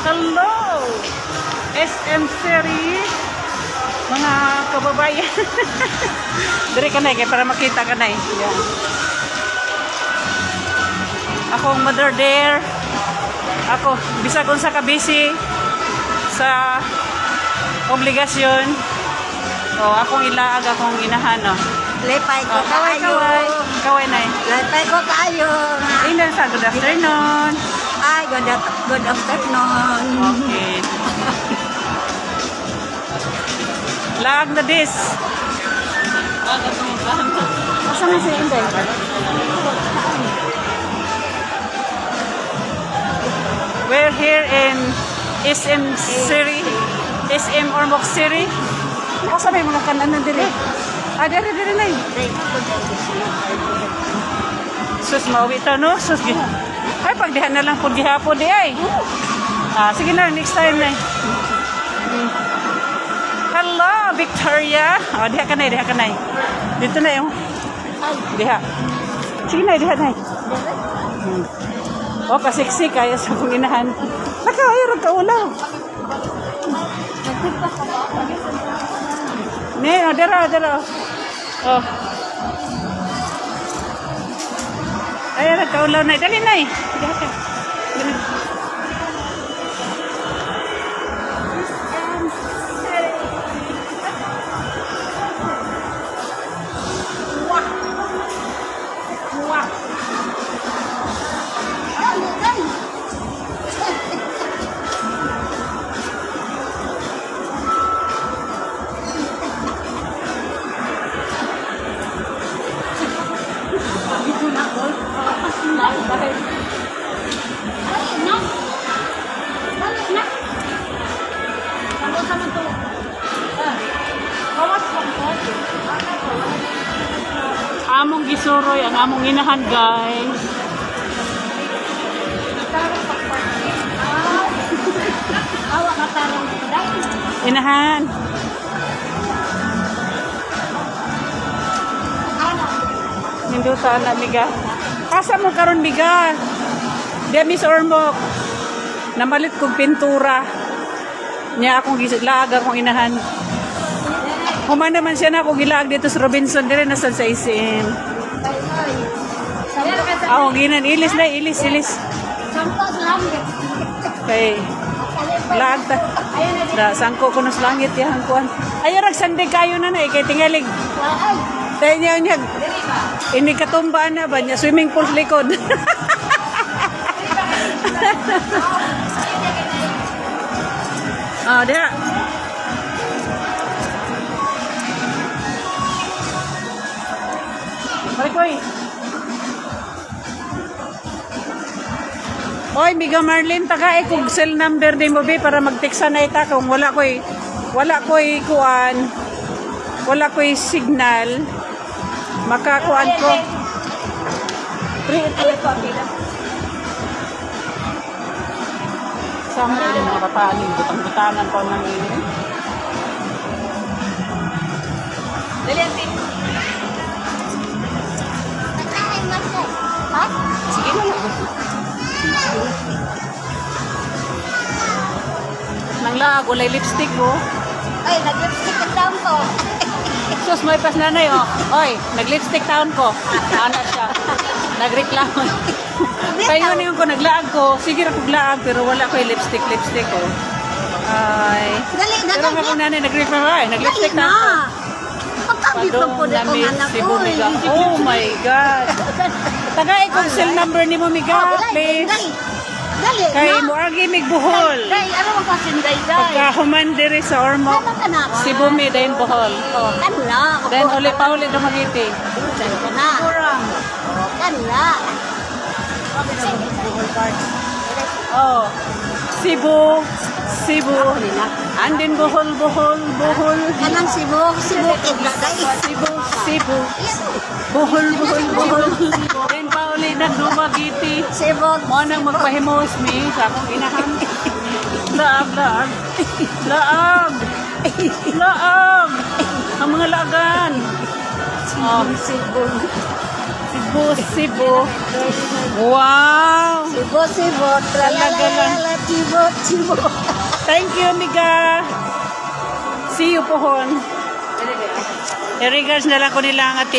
Hello! SM series mga kababayan. Diri ka na kay para makita ka na eh. Yan. Akong mother there. Ako, bisag unsa ka busy sa obligasyon. O, akong ilaag, akong inahan, no? Lipay ko Kaway, tayo. kaway. Kaway na eh. Lipay ko tayo. Ilan sa good afternoon. Ay, good afternoon. Okay. Laag na this. Asa na si Inday? We're here in SM City. SM Ormoc City. Asa may mga kanan na diri? Ah, diri na eh. Sus, mauwi ito, no? Sus, ay, pagdihan na lang po gihapon di ay. Ah, sige na, next time na. Hello, Victoria. Oh, diha ka na, diha ka na. Dito na yung. Diha. Sige na, diha na. Oh, kasiksi kaya sa kong inahan. Nakahayarag ka ulaw. Ne, oh, dara. Oh. Ay, nagkaulaw na. Dali na eh. Diha ka. Dali. Among gisuroy ang among inahan, guys. Inahan. Ninduta na miga. Kasa mo karon miga. Dia Miss Ormoc. Namalit kong pintura. Niya akong gilaag akong inahan. Human naman siya na akong gilaag dito sa Robinson. Dire na sa SM. Ako ginan. Ilis. Okay. Laag ta. Da, sangko ko nas langit yahan kuan. Ayarag sanday kayo na na. Kay tingalig. Tayo niya. Ini katumbaan na ba niya? Swimming pool sa likod. Ah, dia. Balik koy. Oy, Miga Marlene, taga kung cell number din mo be para mag-text na ita kung wala koy kuan. Wala koy signal. Makakuan ko. Sama rin yung mga bataan, butang-butangan ko ng ini. Daliantin. Ha? Sige na lang. Nang laag, ulay lipstick ko. Ay, nag-lipstick ang down ko. Sus, may pas nanay, oh. Oy, nag-lipstick town ko. Ano siya? Nagreklamo. Kayo na yung ko, naglaag ko. Sige na kuglaag, pero wala ko yung lipstick, oh. Ay. Dali, Pero nga kung nanay, nagreklamo, ay, nag-lipstick town ko. Pagkabit lang po na kong anak ko. Oh my God. Tagay kung cell number ni mo, Miga, please. Dali, Kay Muagi Migbuhol. Day, ano mo kasi day, day? Pagkahuman diri sa Ormoc, si Bumi dahin Bohol. Oh, kanla. Then uli pa uli na magiti. Kana. Kanla. Oh. Cebu. Andin Bohol. Kanang Cebu kidla day. Cebu. Bohol. Then pa uli na dumagiti. Cebu. Mo nang magpahimos mi sa akong inahan. Laag. Ang mga laagan. Cebu. Wow! Cebu. Talaga lang. Sibo. Thank you, Miga. See you pohon. I-regards na lang ko nila ang ate